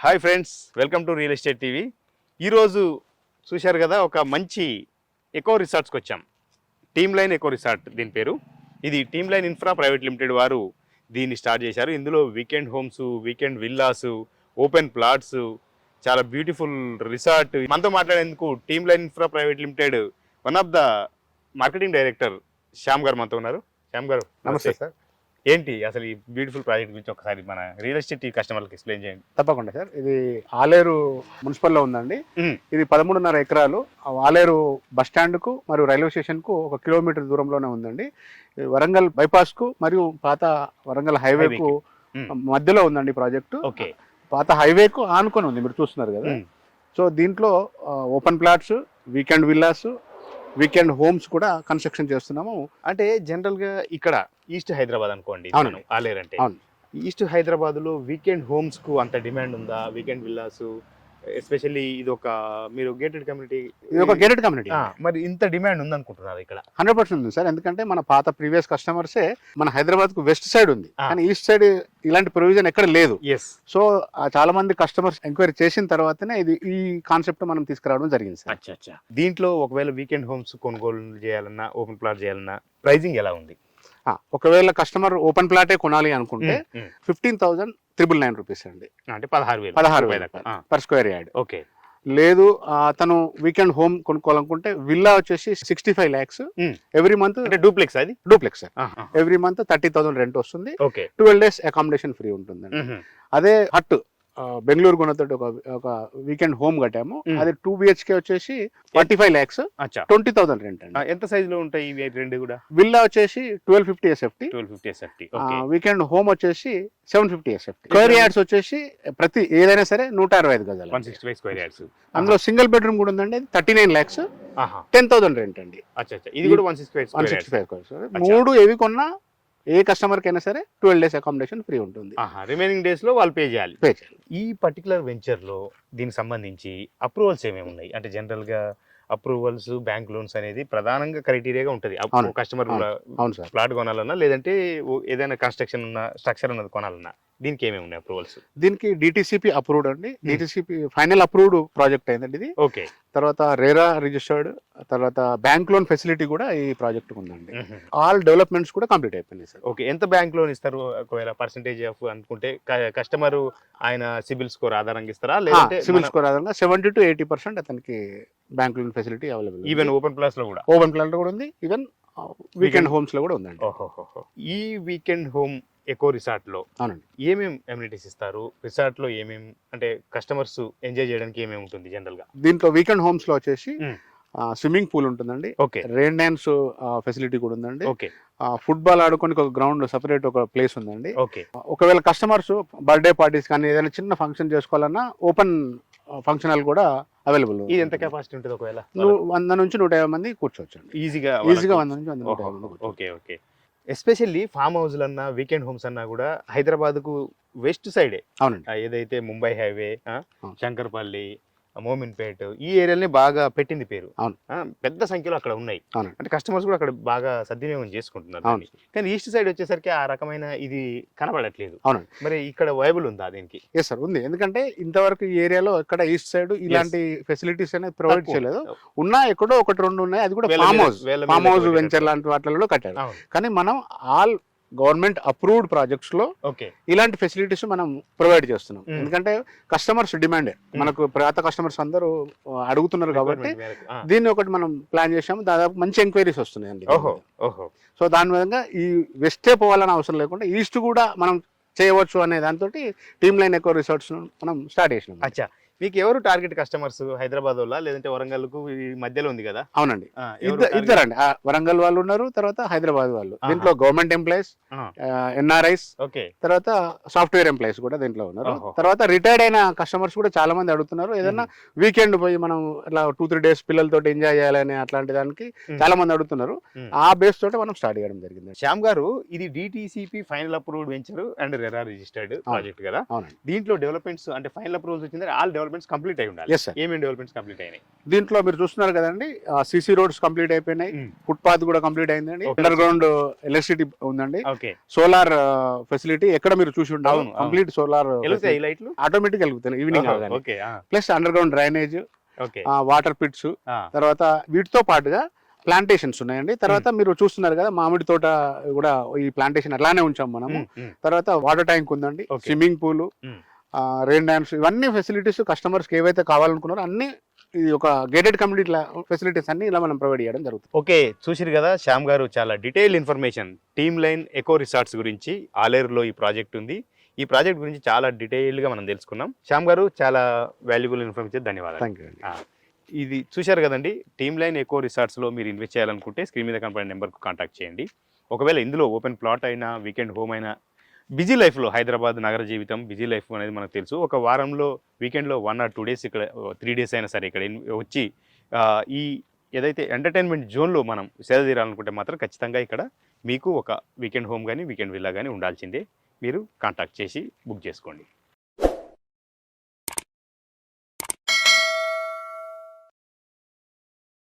Hi friends, welcome to real estate TV. ఈరోజు చూశారు కదా, ఒక మంచి ఎకో రిసార్ట్స్కి వచ్చాం. టీమ్ లైన్ ఎకో రిసార్ట్ దీని పేరు. ఇది team line infra private limited వారు దీన్ని స్టార్ట్ చేశారు. ఇందులో weekend homes, weekend villas, open plots, చాలా బ్యూటిఫుల్ రిసార్ట్. మనతో మాట్లాడేందుకు team line infra private limited one of the marketing director Shyam గారు మనతో ఉన్నారు. శ్యామ్ గారు నమస్తే సార్. ఏంటి అసలు ఈ బ్యూటిఫుల్ ప్రాజెక్ట్ గురించి ఒకసారి మన రియల్ ఎస్టేట్ కస్టమర్లకు ఎక్స్ప్లెయిన్ చేయండి. తప్పకుండా సార్. ఇది ఆలేరు మున్సిపల్లో ఉందండి. ఇది 13.5 ఎకరాలు. ఆలేరు బస్ స్టాండ్కు మరియు రైల్వే స్టేషన్కు 1 కిలోమీటర్ దూరంలోనే ఉందండి. వరంగల్ బైపాస్కు మరియు పాత వరంగల్ హైవేకు మధ్యలో ఉందండి ప్రాజెక్టు. ఓకే, పాత హైవేకు ఆనుకొని ఉంది, మీరు చూస్తున్నారు కదా. సో దీంట్లో open plots, weekend villas, weekend homes కూడా కన్స్ట్రక్షన్ చేస్తున్నాము. అంటే జనరల్ గా ఇక్కడ ఈస్ట్ హైదరాబాద్ అనుకోండి, ఆలేరు అంటే అవును. ఈస్ట్ హైదరాబాద్ లో వీకెండ్ హోమ్స్ కు అంత డిమాండ్ ఉందా? వీకెండ్ విల్లాస్ ఎస్పెషల్లీ ఇది ఒక మీరు గేటెడ్ కమ్యూనిటీ, ఇది ఒక గేటెడ్ కమ్యూనిటీ. మరి ఇంత డిమాండ్ ఉంది అనుకుంటున్నారు ఇక్కడ? 100% ఉంది సార్. ఎందుకంటే మన పాత ప్రీవియస్ కస్టమర్సే మన హైదరాబాద్ కు వెస్ట్ సైడ్ ఉంది, కానీ ఈస్ట్ సైడ్ ఇలాంటి ప్రొవిజన్ ఎక్కడ లేదు. సో చాలా మంది కస్టమర్స్ ఎంక్వైరీ చేసిన తర్వాతనే ఇది ఈ కాన్సెప్ట్ మనం తీసుకురావడం జరిగింది సార్. దీంట్లో ఒకవేళ వీకెండ్ హోమ్స్ కొనుగోలు చేయాలన్నా, ఓపెన్ ప్లాట్ చేయాలన్నా ప్రైజింగ్ ఎలా ఉంది? ఒకవేళ కస్టమర్ ఓపెన్ ప్లాటే కొనాలి అనుకుంటే 15,999 రూపీస్ అండి, అంటే 16,000 పర్ స్క్వేర్ యార్డ్. ఓకే. లేదు అతను వీకెండ్ హోమ్ కొనుక్కోవాలనుకుంటే విల్లా వచ్చేసి 65 lakhs ఎవ్రీ మంత్. అంటే డూప్లెక్స్? అది duplex sir. Every month 30,000 rent వస్తుంది. 12 days అకామిడేషన్ ఫ్రీ ఉంటుంది. అదే హట్ బెంగళూరు గుణతోటి ఒక వీకెండ్ హోమ్ కట్టాము. అది 2 BHK వచ్చేసి 45 lakhs, 20,000 రెంట్ అండి. ఎంత సైజ్ లో ఉంటాయి ఇవి రెండు కూడా? విల్లా వచ్చేసి 1250 SFT, వీకెండ్ హోమ్ వచ్చేసి 750 SFT. స్క్వేర్ యార్డ్స్ వచ్చేసి ప్రతి ఏదైనా సరే 165 గజాలు, 165 స్క్వేర్ యార్డ్స్. అందులో సింగిల్ బెడ్రూమ్ కూడా ఉందండి. 39 lakhs, 10,000 రెంట్ అండి. ఇది కూడా 165. 3 ఏవి కొన్నా ఏ కస్టమర్ కైనా సరే 12 days అకామిడేషన్ ఫ్రీ ఉంటుంది. రిమైనింగ్ డేస్ లో వాళ్ళు పే చేయాలి. ఈ పర్టికులర్ వెంచర్ లో దీనికి సంబంధించి అప్రూవల్స్ ఏమేమి ఉన్నాయి? అంటే జనరల్ గా అప్రూవల్స్, బ్యాంక్ లోన్స్ అనేది ప్రధానంగా క్రైటీరియాగా ఉంటుంది. కస్టమర్ ప్లాట్ కొనాలన్నా, లేదంటే ఏదైనా కన్స్ట్రక్షన్ ఉన్న స్ట్రక్చర్ ఉన్నది కొనాలన్నా, దీనికి ఏమేమి ఉన్నాయి అప్రూవల్స్? దీనికి DTCP అప్రూవ్డ్ అండి. DTCP ఫైనల్ అప్రూవ్డ్ ప్రాజెక్ట్ అయిందండి ఇది. ఓకే. తర్వాత రేరా రిజిస్టర్డ్, తర్వాత బ్యాంక్ లోన్ ఫెసిలిటీ కూడా ఈ ప్రాజెక్ట్ ఉందండి. ఆల్ డెవలప్మెంట్స్ కూడా కంప్లీట్ అయిపోయినాయి సార్. ఓకే. ఎంత బ్యాంక్ లోన్ ఇస్తారు? ఒకవేళ పర్సెంటేజ్ ఆఫ్ అనుకుంటే కస్టమర్ ఆయన సిబిల్ స్కోర్ ఆధారంగా ఇస్తారా? లేదంటే సిబిల్ స్కోర్ ఆధారంగా 70 to 80% అతనికి bank loan facility available. Even open ప్లాస్ లో కూడా? ఓపెన్ ప్లాన్ లో కూడా ఉంది. ఈవెన్ వీకెండ్ హోమ్స్ లో కూడా ఉందండి. ఈ వీకెండ్ హోమ్ ఎకో రిసార్ట్ లో ఏమేమి అమ్యూనిటీస్ ఇస్తారు? రిసార్ట్ లో ఏమేమి, అంటే కస్టమర్స్ ఎంజాయ్ చేయడానికి ఏమేమి ఉంటుంది జనరల్ గా? దీంట్లో వీకెండ్ హోమ్స్ లో వచ్చేసి స్విమ్మింగ్ పూల్ ఉంటుందండి. ఓకే. రెయిన్ డాన్స్ ఫెసిలిటీ కూడా ఉందండి. ఓకే. ఫుట్బాల్ ఆడుకోనికి ఒక గ్రౌండ్ సెపరేట్ ఒక ప్లేస్ ఉందండి. ఓకే. ఒకవేళ కస్టమర్స్ బర్త్డే పార్టీస్ కానీ ఏదైనా చిన్న ఫంక్షన్ చేసుకోవాలన్నా ఓపెన్ ఫంక్షన్ హాల్ కూడా అవైలబుల్. ఇది ఎంత కెపాసిటీ ఉంటుంది? ఒకవేళ 100 నుంచి 150 మంది కూర్చోవచ్చు అండి. ఈజీగా 100 నుంచి 150 మంది. ఓకే. ఓకే. ఎస్పెషల్లీ ఫామ్ హౌస్లు అన్నా, వీకెండ్ హోమ్స్ అన్నా కూడా హైదరాబాద్ కు వెస్ట్ సైడే. అవునండి. ఏదైతే ముంబై హైవే, శంకర్పల్లి, మోమిన్పేట్, ఈ ఏరియాలోనే బాగా పెట్టింది పేరు. పెద్ద సంఖ్యలో అక్కడ ఉన్నాయి. అంటే కస్టమర్స్ కూడా అక్కడ బాగా సద్వినియోగం చేసుకుంటున్నారు. కానీ ఈస్ట్ సైడ్ వచ్చేసరికి ఆ రకమైన ఇది కనబడట్లేదు. అవునండి. మరి ఇక్కడ వైబుల్ ఉందా దీనికి? ఎస్ సార్, ఉంది. ఎందుకంటే ఇంతవరకు ఈ ఏరియాలో ఎక్కడ ఈస్ట్ సైడ్ ఇలాంటి ఫెసిలిటీస్ అనేది ప్రొవైడ్ చేయలేదు. ఉన్నా ఎక్కడో 1-2 ఉన్నాయి. అది కూడా ఫామ్ హౌస్ వెంచర్ లాంటి వాటిలో కట్టారు. కానీ మనం ఆల్ గవర్నమెంట్ అప్రూవ్డ్ ప్రాజెక్ట్స్ లో ఇలాంటి ఫెసిలిటీస్ మనం ప్రొవైడ్ చేస్తున్నాం. ఎందుకంటే కస్టమర్స్ డిమాండ్, మనకు పాత కస్టమర్స్ అందరూ అడుగుతున్నారు కాబట్టి దీన్ని ఒకటి మనం ప్లాన్ చేసాము. దాదాపు మంచి ఎంక్వైరీస్ వస్తున్నాయండి. సో దాని విధంగా ఈ వెస్టే పోవాలని అవసరం లేకుండా ఈస్ట్ కూడా మనం చేయవచ్చు అనే దాంతో టీమ్ లైన్ ఎకో రిసార్ట్స్ మనం స్టార్ట్ చేసినాం. అచ్చా, మీకు ఎవరు టార్గెట్ కస్టమర్స్? హైదరాబాద్ వాళ్ళ, లేదంటే వరంగల్ కు మధ్యలో ఉంది కదా? అవునండి, ఇద్దరండి. వరంగల్ వాళ్ళు ఉన్నారు, తర్వాత హైదరాబాద్ వాళ్ళు. దీంట్లో గవర్నమెంట్ ఎంప్లాయీస్, NRIs, తర్వాత సాఫ్ట్వేర్ ఎంప్లాయీస్ కూడా దీంట్లో ఉన్నారు. తర్వాత రిటైర్డ్ అయిన కస్టమర్స్ కూడా చాలా మంది అడుగుతున్నారు. ఏదన్నా వీకెండ్ పోయి మనం ఇట్లా 2-3 days పిల్లలతో ఎంజాయ్ చేయాలని అట్లాంటి దానికి చాలా మంది అడుగుతున్నారు. ఆ బేస్ తోటి మనం స్టార్ట్ చేయడం జరిగింది. శ్యామ్ గారు, ఇది DTCP final approved venture and RERA registered project కదా? దీంట్లో డెవలప్మెంట్స్ అంటే ఫైనల్ అప్రూవల్స్ వచ్చింది, ఆల్ డెవలప్మెంట్ డెవలప్మెంట్స్ కంప్లీట్ అయి ఉండాలి. Yes sir. ఏమేమి డెవలప్మెంట్స్ కంప్లీట్ అయినాయి? దీంట్లో మీరు చూస్తున్నారు కదండి, సిసి రోడ్స్ కంప్లీట్ అయిపోయినాయి, Mm. ఫుట్పాత్ కూడా కంప్లీట్ అయిందండి, Okay. అండర్ గ్రౌండ్ ఎలక్ట్రిసిటీ ఉందండి, ఓకే, సోలార్ ఫెసిలిటీ ఎక్కడ మీరు చూసి ఉంటారు, అవును, అవును. కంప్లీట్ సోలార్ వెలుగుతాయి ఈ లైట్లు? ఆటోమేటిక్ వెలుగుతాయి ఈవినింగ్ అవగానే. Okay, plus underground drainage, okay, water pits, తర్వాత వీటితో పాటుగా ప్లాంటేషన్స్ ఉన్నాయండి. తర్వాత మీరు చూస్తున్నారు కదా మామిడి తోట కూడా, ఈ ప్లాంటేషన్ అట్లానే ఉంచాం మనము. తర్వాత వాటర్ ట్యాంక్ ఉందండి, Okay. Swimming pool, rain dance, ఇవన్నీ ఫెసిలిటీస్ కస్టమర్స్కి ఏవైతే కావాలనుకున్నారో అన్ని ఇది ఒక గేటెడ్ కమ్యూనిటీ ఫెసిలిటీస్ అన్ని ఇలా మనం ప్రొవైడ్ చేయడం జరుగుతుంది. ఓకే, చూసిరు కదా శ్యామ్ గారు చాలా detail information Team Line Eco Resorts గురించి. ఆలేరులో ఈ ప్రాజెక్ట్ ఉంది. ఈ ప్రాజెక్ట్ గురించి చాలా డీటెయిల్గా మనం తెలుసుకున్నాం. శ్యామ్ గారు చాలా వాల్యుబుల్ ఇన్ఫర్మేషన్, ధన్యవాదాలు. థ్యాంక్ యూ అండి. ఇది చూశారు కదండి, టీమ్ లైన్ ఎకో రిసార్ట్స్లో మీరు ఇన్వెస్ట్ చేయాలనుకుంటే స్క్రీన్ మీద కనపడే నెంబర్కు కాంటాక్ట్ చేయండి. ఒకవేళ ఇందులో ఓపెన్ ప్లాట్ అయినా, వీకెండ్ హోమ్ అయినా, బిజీ లైఫ్లో హైదరాబాద్ నగర జీవితం బిజీ లైఫ్ అనేది మనకు తెలుసు. ఒక వారంలో వీకెండ్లో 1 or 2 days ఇక్కడ, 3 days అయినా సరే ఇక్కడ వచ్చి ఈ ఏదైతే ఎంటర్టైన్మెంట్ జోన్లో మనం సేద తీరాలనుకుంటే మాత్రం ఖచ్చితంగా ఇక్కడ మీకు ఒక వీకెండ్ హోమ్ కానీ వీకెండ్ విల్లా కానీ ఉండాల్సిందే. మీరు కాంటాక్ట్ చేసి బుక్ చేసుకోండి.